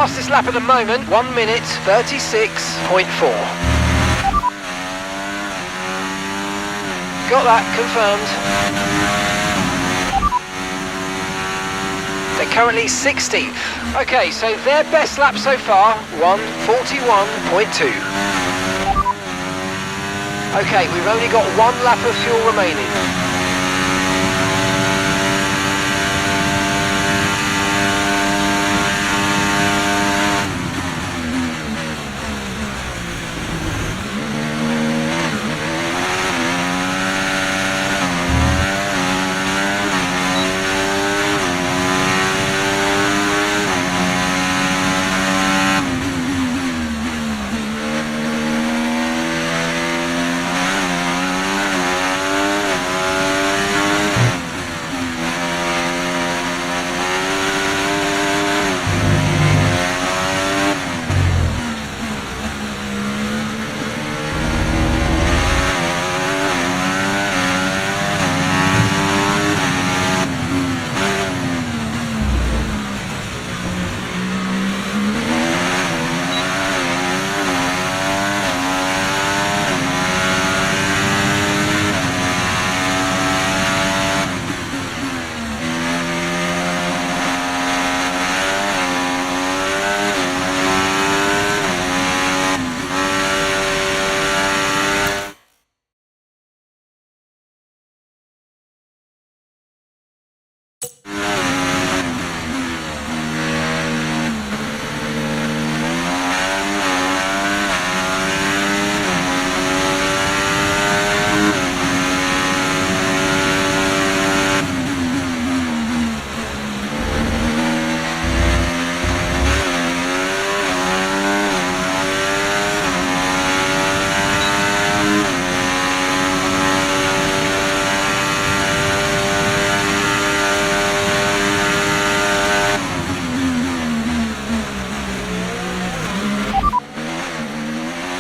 fastest lap at the moment, 1 minute 36.4. Got that, confirmed. They're currently 16th. Okay, so their best lap so far, 1:41.2. Okay, we've only got 1 lap of fuel remaining.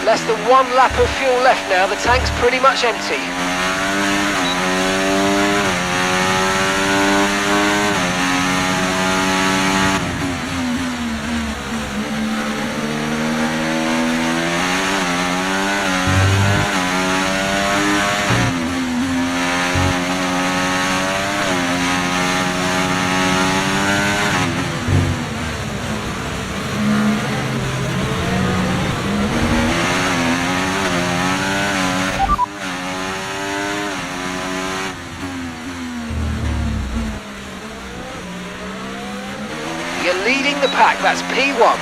Less than 1 lap of fuel left now, the tank's pretty much empty. You're leading the pack, that's P1.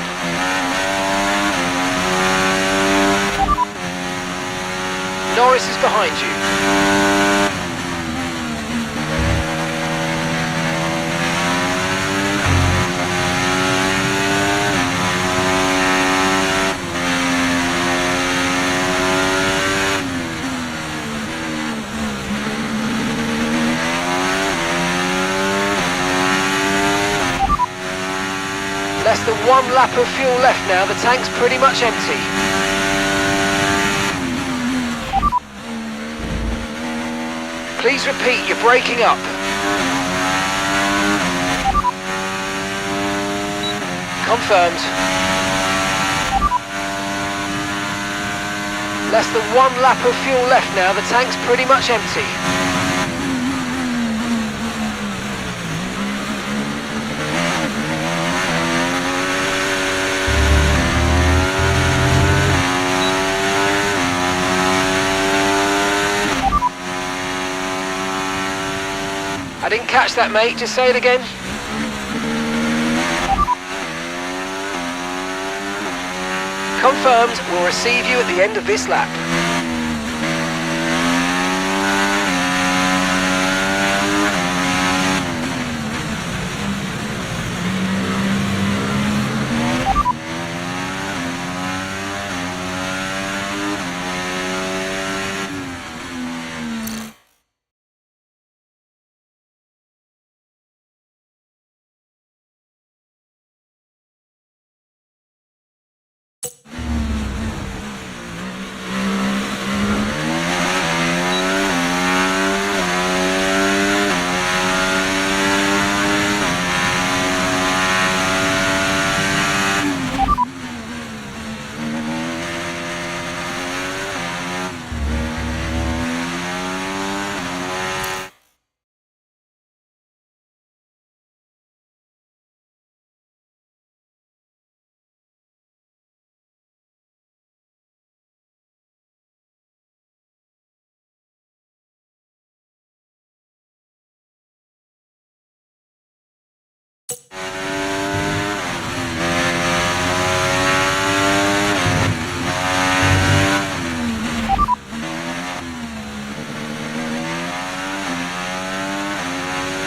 Norris is behind you. Less than 1 lap of fuel left now, the tank's pretty much empty. Please repeat, you're breaking up. Confirmed. Less than 1 lap of fuel left now, the tank's pretty much empty. I didn't catch that, mate. Just say it again. Confirmed. We'll receive you at the end of this lap.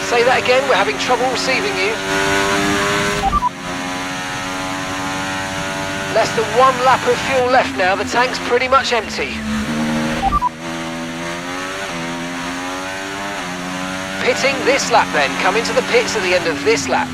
Say that again, we're having trouble receiving you. Less than 1 lap of fuel left now, the tank's pretty much empty. Pitting this lap then, come into the pits at the end of this lap.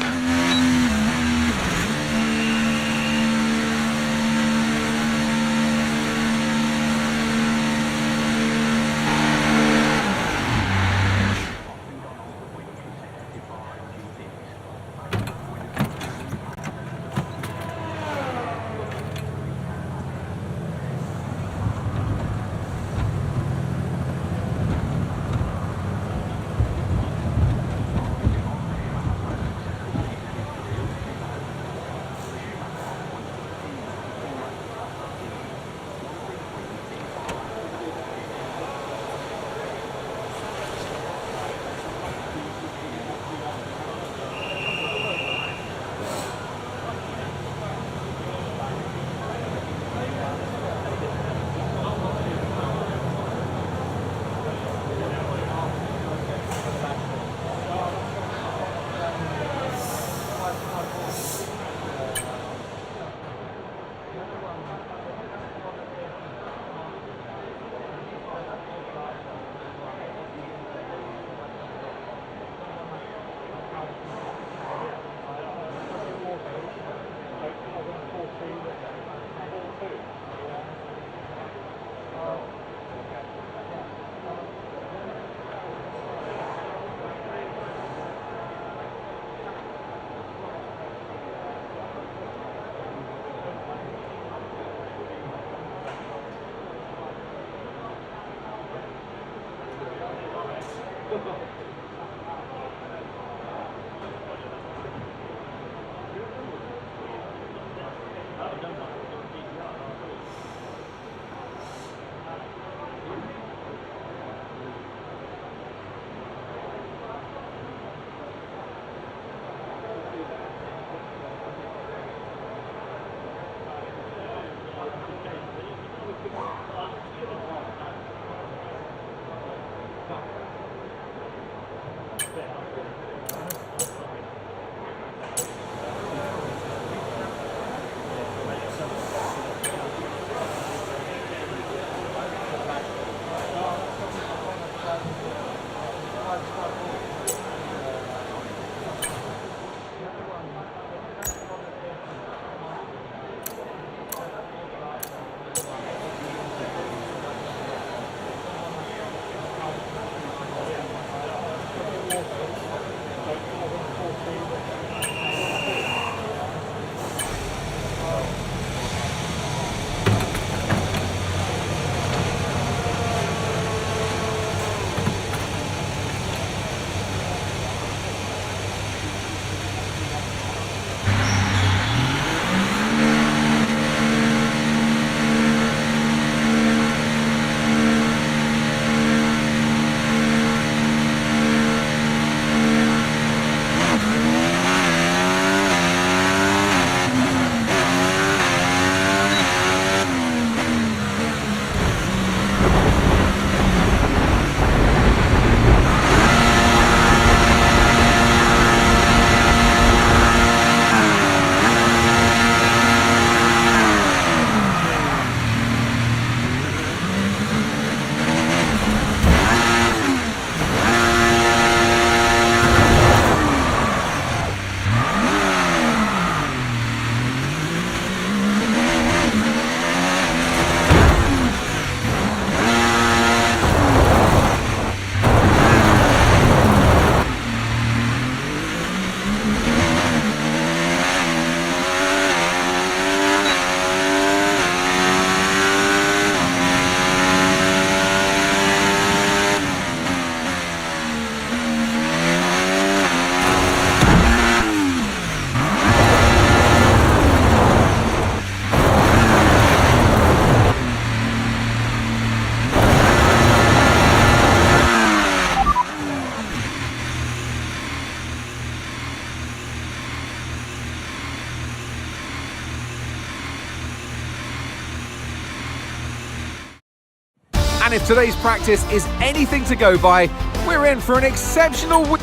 And if today's practice is anything to go by, we're in for an exceptional week.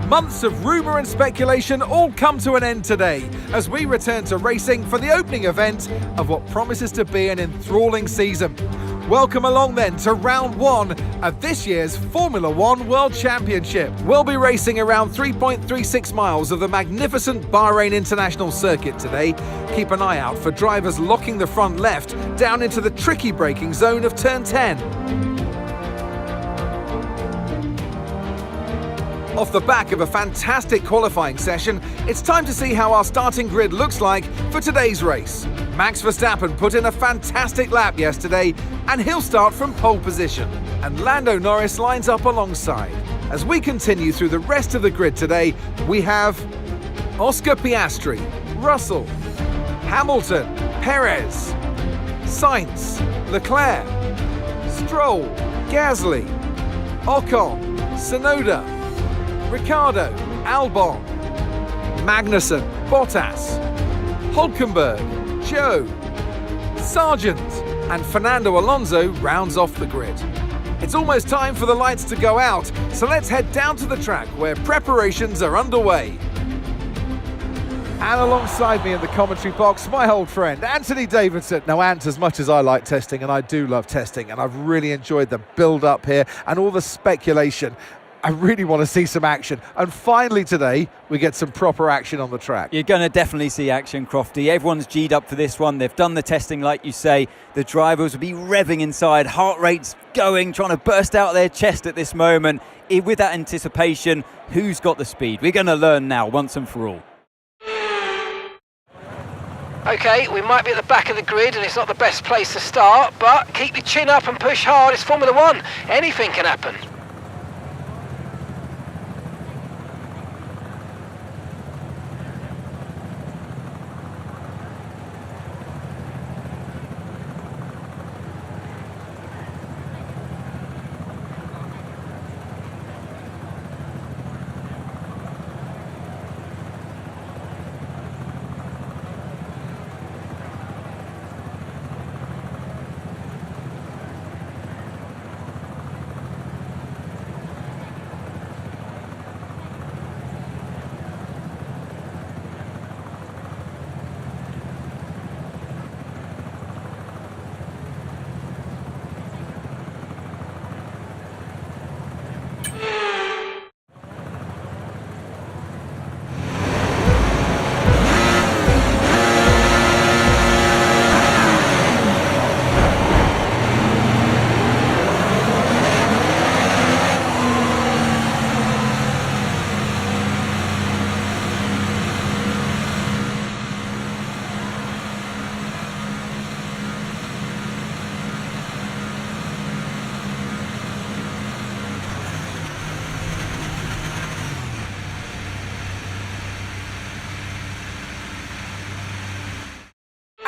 Months of rumour and speculation all come to an end today as we return to racing for the opening event of what promises to be an enthralling season. Welcome along then to round 1 of this year's Formula One World Championship. We'll be racing around 3.36 miles of the magnificent Bahrain International Circuit today. Keep an eye out for drivers locking the front left down into the tricky braking zone of turn 10. Off the back of a fantastic qualifying session, it's time to see how our starting grid looks like for today's race. Max Verstappen put in a fantastic lap yesterday and he'll start from pole position. And Lando Norris lines up alongside. As we continue through the rest of the grid today, we have Oscar Piastri, Russell, Hamilton, Perez, Sainz, Leclerc, Stroll, Gasly, Ocon, Tsunoda, Ricciardo, Albon, Magnussen, Bottas, Hülkenberg, Joe, Sargent, and Fernando Alonso rounds off the grid. It's almost time for the lights to go out, so let's head down to the track where preparations are underway. And alongside me in the commentary box, my old friend, Anthony Davidson. Now, Ant, as much as I like testing, and I do love testing, and I've really enjoyed the build-up here and all the speculation, I really want to see some action. And finally today, we get some proper action on the track. You're going to definitely see action, Crofty. Everyone's G'd up for this one. They've done the testing, like you say. The drivers will be revving inside, heart rates going, trying to burst out their chest at this moment. With that anticipation, who's got the speed? We're going to learn now, once and for all. Okay, we might be at the back of the grid and it's not the best place to start, but keep your chin up and push hard. It's Formula One. Anything can happen.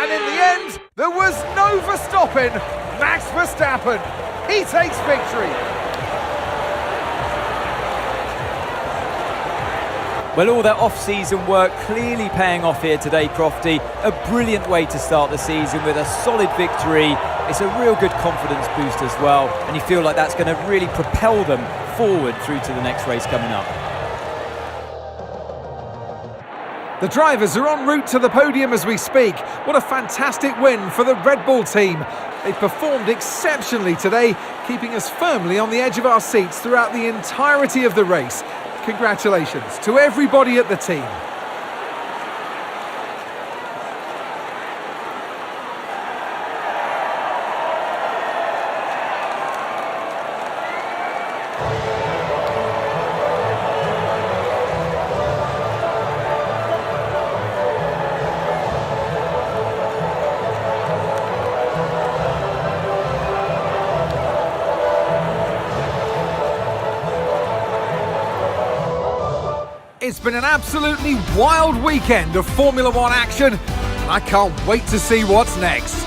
And in the end, there was no Verstappen. Max Verstappen, he takes victory. Well, all that off-season work clearly paying off here today, Crofty. A brilliant way to start the season with a solid victory. It's a real good confidence boost as well, and you feel like that's going to really propel them forward through to the next race coming up. The drivers are en route to the podium as we speak. What a fantastic win for the Red Bull team. They performed exceptionally today, keeping us firmly on the edge of our seats throughout the entirety of the race. Congratulations to everybody at the team. It's been an absolutely wild weekend of Formula One action, and I can't wait to see what's next.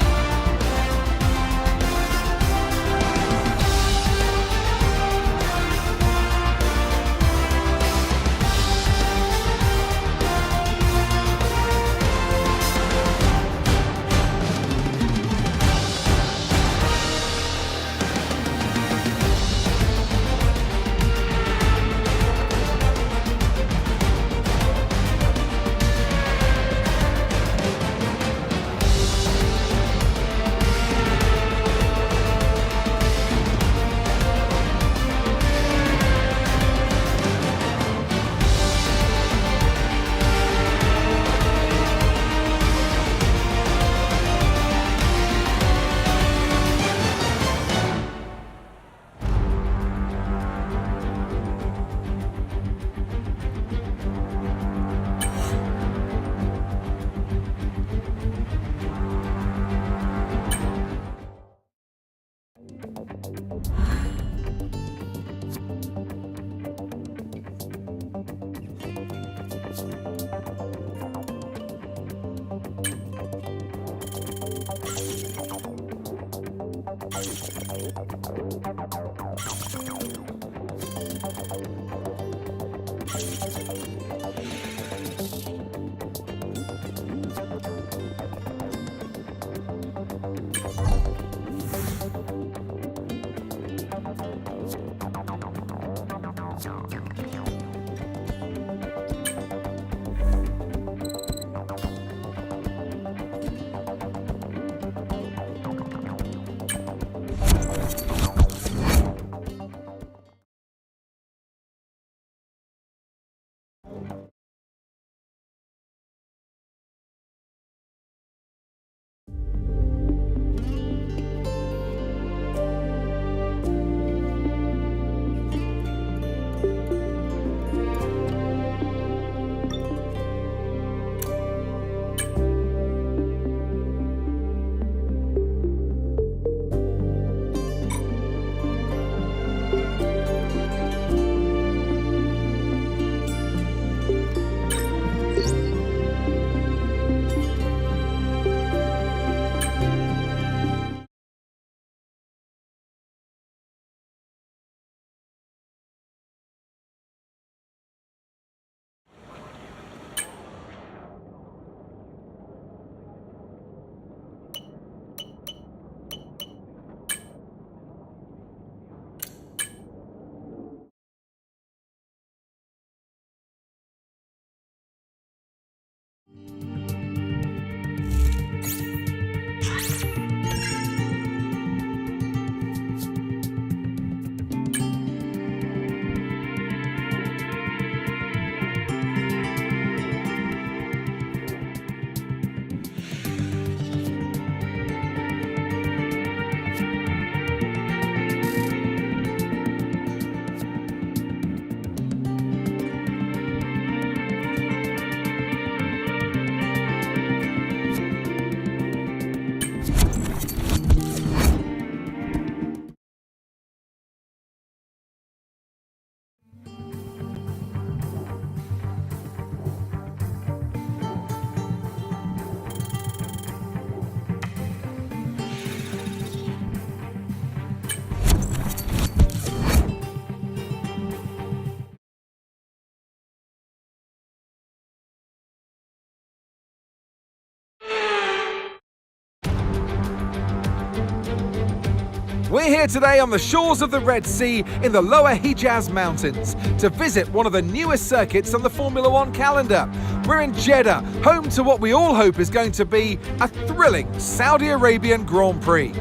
We're here today on the shores of the Red Sea in the Lower Hejaz Mountains to visit one of the newest circuits on the Formula One calendar. We're in Jeddah, home to what we all hope is going to be a thrilling Saudi Arabian Grand Prix.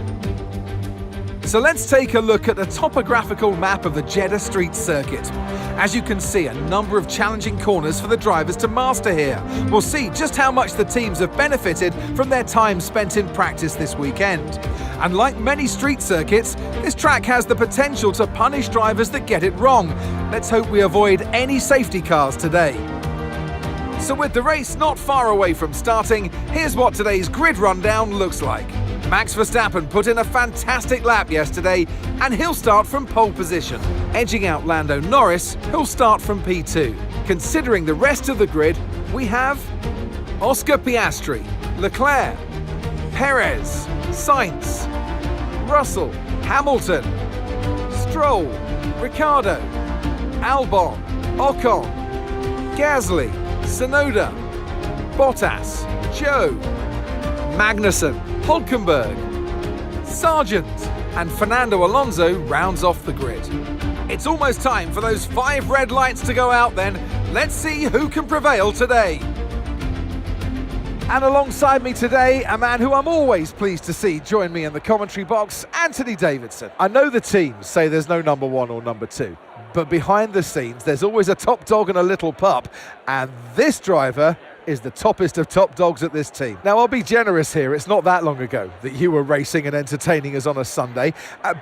So let's take a look at the topographical map of the Jeddah Street Circuit. As you can see, a number of challenging corners for the drivers to master here. We'll see just how much the teams have benefited from their time spent in practice this weekend. And like many street circuits, this track has the potential to punish drivers that get it wrong. Let's hope we avoid any safety cars today. So with the race not far away from starting, here's what today's grid rundown looks like. Max Verstappen put in a fantastic lap yesterday, and he'll start from pole position, edging out Lando Norris, who'll start from P2. Considering the rest of the grid, we have Oscar Piastri, Leclerc, Perez, Sainz, Russell, Hamilton, Stroll, Ricciardo, Albon, Ocon, Gasly, Tsunoda, Bottas, Zhou, Magnussen, Hülkenberg, Sargent, and Fernando Alonso rounds off the grid. It's almost time for those 5 red lights to go out then. Let's see who can prevail today. And alongside me today, a man who I'm always pleased to see join me in the commentary box, Anthony Davidson. I know the teams say there's no number 1 or number 2, but behind the scenes, there's always a top dog and a little pup, and this driver is the toppest of top dogs at this team. Now, I'll be generous here. It's not that long ago that you were racing and entertaining us on a Sunday,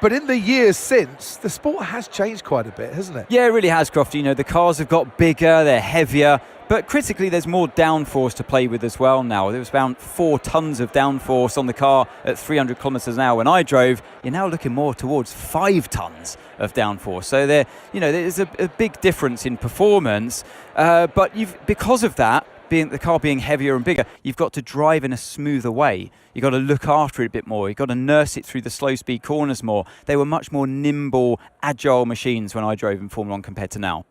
but in the years since, the sport has changed quite a bit, hasn't it? Yeah, it really has, Crofty. You know, the cars have got bigger, they're heavier, but critically, there's more downforce to play with as well now. There was about 4 tons of downforce on the car at 300 kilometres an hour when I drove. You're now looking more towards 5 tons of downforce. So there's a big difference in performance, but because of that, the car being heavier and bigger, you've got to drive in a smoother way. You've got to look after it a bit more. You've got to nurse it through the slow speed corners more. They were much more nimble, agile machines when I drove in Formula 1 compared to now.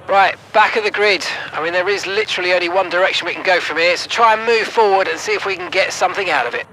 Right, back of the grid. I mean, there is literally only one direction we can go from here, so try and move forward and see if we can get something out of it.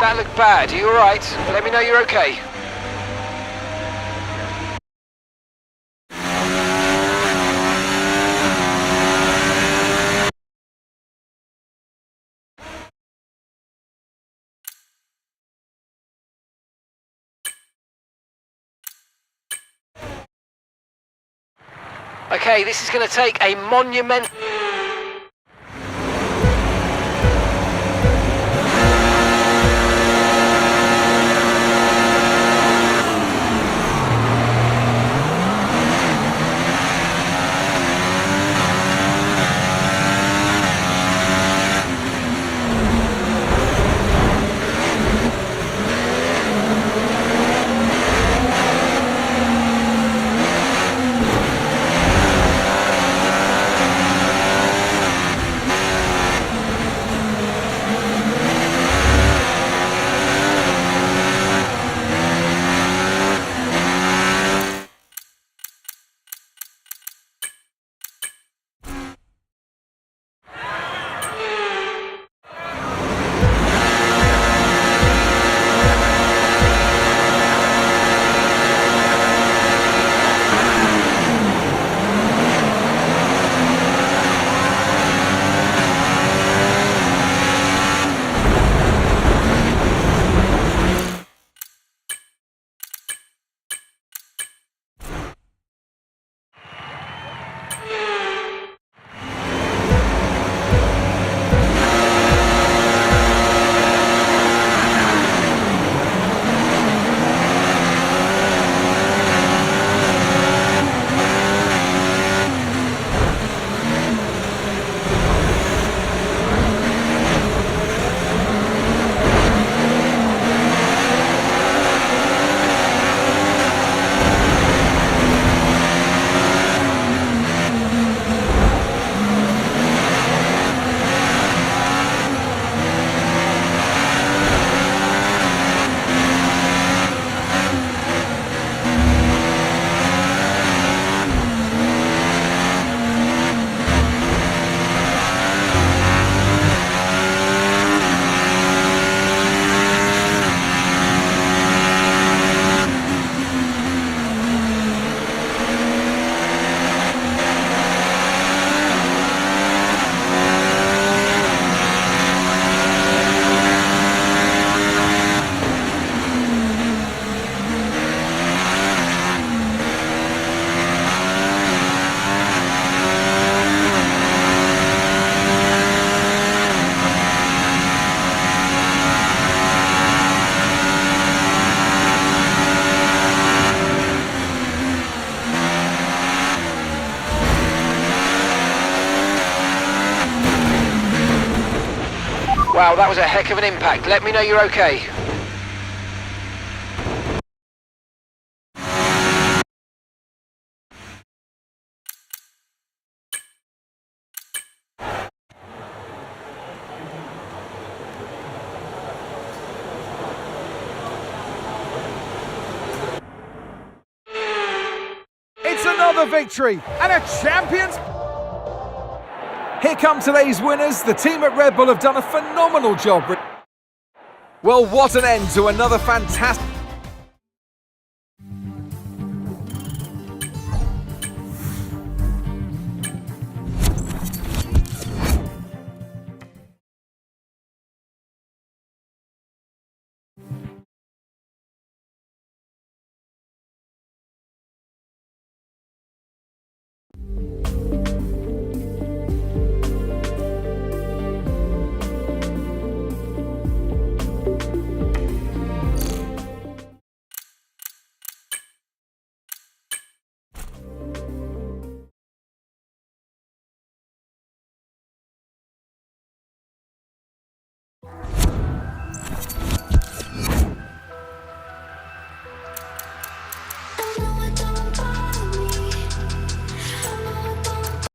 That looked bad. Are you alright? Let me know you're okay. Okay, this is going to take a monumental... Wow, that was a heck of an impact. Let me know you're okay. It's another victory and a champion's... Here come today's winners. The team at Red Bull have done a phenomenal job. Well, what an end to another fantastic...